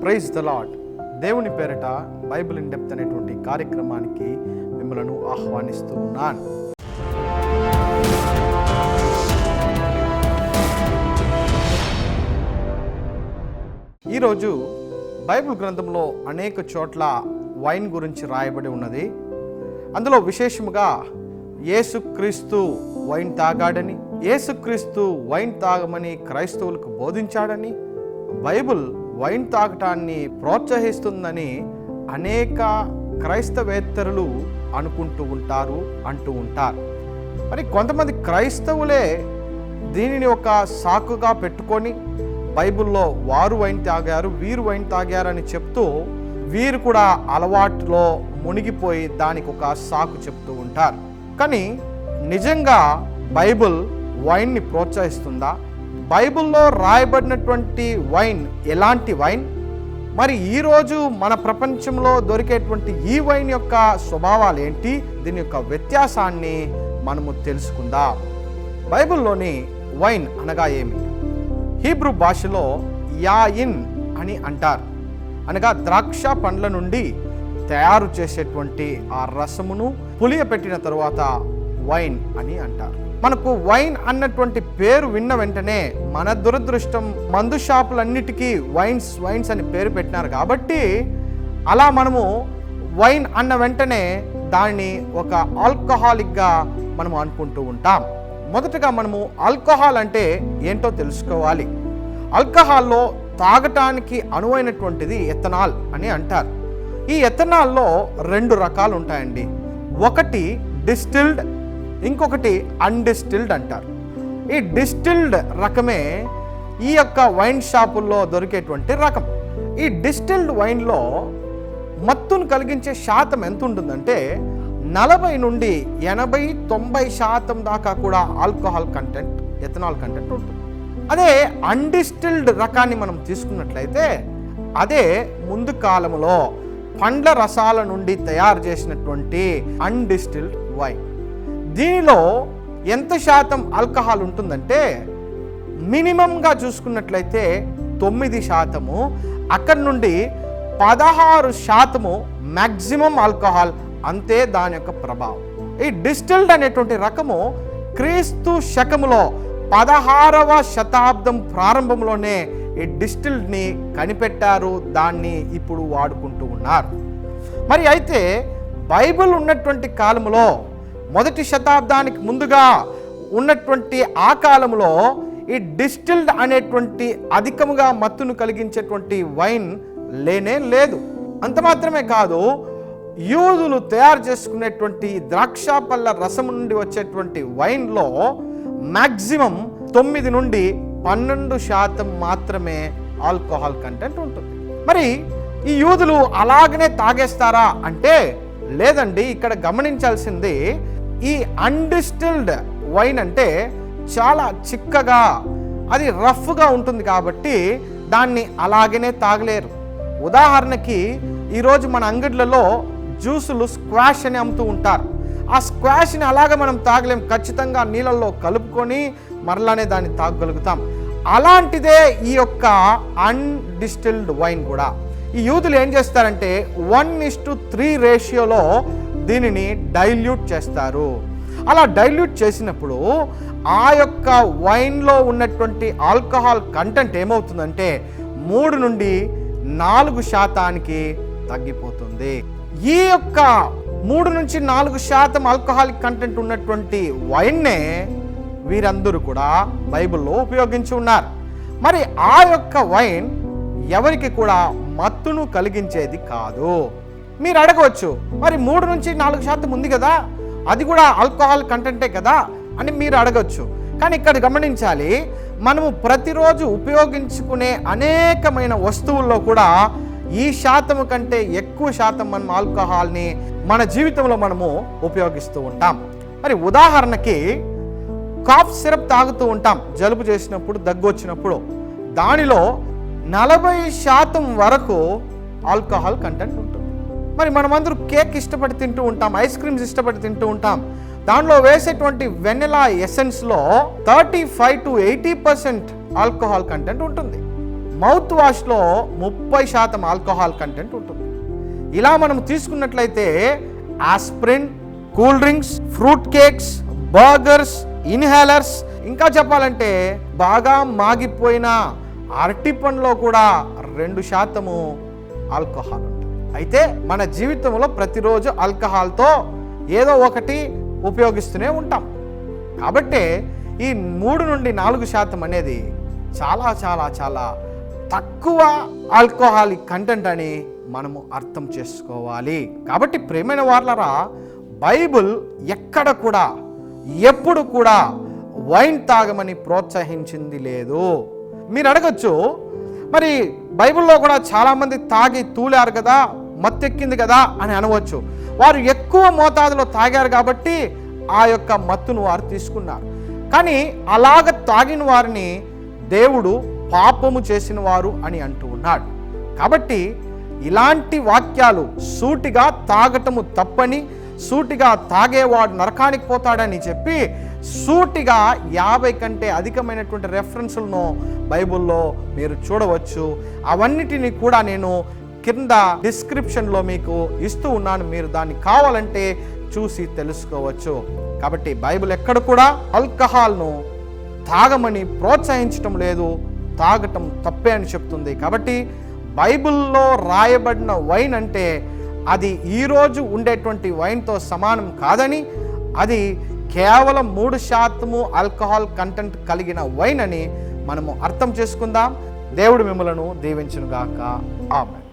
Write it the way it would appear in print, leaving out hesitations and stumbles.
Praise the lord. దేవుని పేరిట Bible in depth అనేటువంటి కార్యక్రమానికి మిమ్మల్ని ఆహ్వానిస్తూ ఉన్నాను. ఈరోజు బైబిల్ గ్రంథంలో అనేక చోట్ల వైన్ గురించి రాయబడి ఉన్నది. అందులో విశేషముగా యేసుక్రీస్తు వైన్ తాగాడని, యేసుక్రీస్తు వైన్ తాగమని క్రైస్తవులకు బోధించాడని, బైబిల్ వైన్ తాగటాన్ని ప్రోత్సహిస్తుందని అనేక క్రైస్తవేత్తరులు అనుకుంటూ ఉంటారు, అంటూ ఉంటారు. మరి కొంతమంది క్రైస్తవులే దీనిని ఒక సాకుగా పెట్టుకొని బైబిల్లో వారు వైన్ తాగారు, వీరు వైన్ తాగారని చెప్తూ వీరు కూడా అలవాటులో మునిగిపోయి దానికి ఒక సాకు చెప్తూ ఉంటారు. కానీ నిజంగా బైబిల్ వైన్ని ప్రోత్సహిస్తుందా? బైబిల్లో రాయబడినటువంటి వైన్ ఎలాంటి వైన్? మరి ఈరోజు మన ప్రపంచంలో దొరికేటువంటి ఈ వైన్ యొక్క స్వభావాలు ఏంటి? దీని యొక్క వ్యత్యాసాన్ని మనము తెలుసుకుందాం. బైబిల్లోని వైన్ అనగా ఏమి? హీబ్రూ భాషలో యాయిన్ అని అంటారు. అనగా ద్రాక్ష పండ్ల నుండి తయారు చేసేటువంటి ఆ రసమును పులియపెట్టిన తరువాత వైన్ అని అంటారు. మనకు వైన్ అన్నటువంటి పేరు విన్న వెంటనే మన దురదృష్టం, మందు షాపులన్నిటికీ వైన్స్ అని పేరు పెట్టినారు కాబట్టి అలా మనము వైన్ అన్న వెంటనే దాన్ని ఒక ఆల్కహాలిక్గా మనము అనుకుంటూ ఉంటాం. మొదటగా మనము ఆల్కహాల్ అంటే ఏంటో తెలుసుకోవాలి. ఆల్కహాల్లో తాగటానికి అనువైనటువంటిది ఎథనాల్ అని అంటారు. ఈ ఎథనాల్లో 2 రకాలు ఉంటాయండి. ఒకటి డిస్టిల్డ్, ఇంకొకటి అన్డిస్టిల్డ్ అంటారు. ఈ డిస్టిల్డ్ రకమే ఈ యొక్క వైన్ షాపుల్లో దొరికేటువంటి రకం. ఈ డిస్టిల్డ్ వైన్లో మత్తును కలిగించే శాతం ఎంత ఉంటుందంటే 40 నుండి 80-90% దాకా కూడా ఆల్కహాల్ కంటెంట్, ఎథనాల్ కంటెంట్ ఉంటుంది. అదే అన్డిస్టిల్డ్ రకాన్ని మనం తీసుకున్నట్లయితే అదే ముందు కాలంలో పండ్ల రసాల నుండి తయారు చేసినటువంటి అన్డిస్టిల్డ్ వైన్. దీనిలో ఎంత శాతం ఆల్కహాల్ ఉంటుందంటే మినిమంగా చూసుకున్నట్లయితే 9%, అక్కడి నుండి 16% మ్యాక్సిమం ఆల్కహాల్, అంతే దాని యొక్క ప్రభావం. ఈ డిస్టిల్డ్ అనేటువంటి రకము క్రీస్తు శకములో 16వ శతాబ్దం ప్రారంభంలోనే ఈ డిస్టిల్డ్ని కనిపెట్టారు. దాన్ని ఇప్పుడు వాడుకుంటూ ఉన్నారు. మరి అయితే బైబిల్ ఉన్నటువంటి కాలంలో, మొదటి శతాబ్దానికి ముందుగా ఉన్నటువంటి ఆ కాలంలో ఈ డిస్టిల్డ్ అనేటువంటి అధికముగా మత్తును కలిగించేటువంటి వైన్ లేనే లేదు. అంత మాత్రమే కాదు, యూదులు తయారు చేసుకునేటువంటి ద్రాక్ష పళ్ళ రసం నుండి వచ్చేటువంటి వైన్లో మ్యాక్సిమం 9 నుండి 12% మాత్రమే ఆల్కహాల్ కంటెంట్ ఉంటుంది. మరి ఈ యూదులు అలాగనే తాగేస్తారా అంటే లేదండి. ఇక్కడ గమనించాల్సింది, ఈ అన్డిస్టిల్డ్ వైన్ అంటే చాలా చిక్కగా, అది రఫ్గా ఉంటుంది కాబట్టి దాన్ని అలాగనే తాగలేరు. ఉదాహరణకి ఈరోజు మన అంగడ్లలో జ్యూసులు స్క్వాష్ అని అమ్ముతూ ఉంటారు. ఆ స్క్వాష్ని అలాగ మనం తాగలేం. ఖచ్చితంగా నీళ్ళల్లో కలుపుకొని మరలానే దాన్ని తాగగలుగుతాం. అలాంటిదే ఈ యొక్క అన్డిస్టిల్డ్ వైన్ కూడా. ఈ యూదులు ఏం చేస్తారంటే 1:3 రేషియోలో దీనిని డైల్యూట్ చేస్తారు. అలా డైల్యూట్ చేసినప్పుడు ఆ యొక్క వైన్లో ఉన్నటువంటి ఆల్కహాల్ కంటెంట్ ఏమవుతుందంటే 3 నుండి 4% తగ్గిపోతుంది. ఈ యొక్క 3 నుంచి 4% ఆల్కహాలిక్ కంటెంట్ ఉన్నటువంటి వైన్నే వీరందరూ కూడా బైబిల్లో ఉపయోగించి ఉన్నారు. మరి ఆ యొక్క వైన్ ఎవరికి కూడా మత్తును కలిగించేది కాదు. మీరు అడగవచ్చు, మరి 3 నుంచి 4% ఉంది కదా, అది కూడా ఆల్కహాల్ కంటెంటే కదా అని మీరు అడగవచ్చు. కానీ ఇక్కడ గమనించాలి, మనము ప్రతిరోజు ఉపయోగించుకునే అనేకమైన వస్తువుల్లో కూడా ఈ శాతం కంటే ఎక్కువ శాతం మనం ఆల్కహాల్ని మన జీవితంలో మనము ఉపయోగిస్తూ ఉంటాం. మరి ఉదాహరణకి కాఫ్ సిరప్ తాగుతూ ఉంటాం జలుబు చేసినప్పుడు, దగ్గు వచ్చినప్పుడు. దానిలో 40% వరకు ఆల్కహాల్ కంటెంట్ ఉంటుంది. మరి మనమందరూ కేక్ ఇష్టపడి తింటూ ఉంటాం, ఐస్ క్రీమ్స్ ఇష్టపడి తింటూ ఉంటాం. దానిలో వేసేటువంటి వెనిలా ఎసెన్స్లో 35 to 80% ఆల్కహాల్ కంటెంట్ ఉంటుంది. మౌత్ వాష్లో 30% ఆల్కహాల్ కంటెంట్ ఉంటుంది. ఇలా మనం తీసుకున్నట్లయితే aspirin, cool drinks, fruit cakes, burgers, inhalers, ఇంకా చెప్పాలంటే బాగా మాగిపోయిన అరటి పండ్లో కూడా 2% ఆల్కహాల్ ఉంటుంది. అయితే మన జీవితంలో ప్రతిరోజు ఆల్కహాల్తో ఏదో ఒకటి ఉపయోగిస్తూనే ఉంటాం. కాబట్టి ఈ 3 నుండి 4% అనేది చాలా చాలా చాలా తక్కువ ఆల్కహాలిక్ కంటెంట్ అని మనము అర్థం చేసుకోవాలి. కాబట్టి ప్రియమైన వారలారా, బైబిల్ ఎక్కడ కూడా ఎప్పుడు కూడా వైన్ తాగమని ప్రోత్సహించింది లేదు. మీరు అడగచ్చు, మరి బైబిల్లో కూడా చాలామంది తాగి తూలారు కదా, మత్తెక్కింది కదా అని అనవచ్చు. వారు ఎక్కువ మోతాదులో తాగారు కాబట్టి ఆ యొక్క మత్తును వారు తీసుకున్నారు. కానీ అలాగ తాగిన వారిని దేవుడు పాపము చేసిన వారు అని అంటూ ఉన్నాడు. కాబట్టి ఇలాంటి వాక్యాలు సూటిగా తాగటము తప్పని, సూటిగా తాగేవాడు నరకానికి పోతాడని చెప్పి సూటిగా 50 కంటే అధికమైనటువంటి రెఫరెన్సులను బైబిల్లో మీరు చూడవచ్చు. అవన్నిటిని కూడా నేను కింద డిస్క్రిప్షన్లో మీకు ఇస్తూ ఉన్నాను. మీరు దాన్ని కావాలంటే చూసి తెలుసుకోవచ్చు. కాబట్టి బైబిల్ ఎక్కడ కూడా ఆల్కహాల్ను తాగమని ప్రోత్సహించటం లేదు, తాగటం తప్పే అని చెప్తుంది. కాబట్టి బైబిల్లో రాయబడిన వైన్ అంటే అది ఈరోజు ఉండేటువంటి వైన్తో సమానం కాదని, అది కేవలం 3% ఆల్కహాల్ కంటెంట్ కలిగిన వైన్ అని మనము అర్థం చేసుకుందాం. దేవుడు మిమ్మలను దీవించును గాక. ఆమేన్.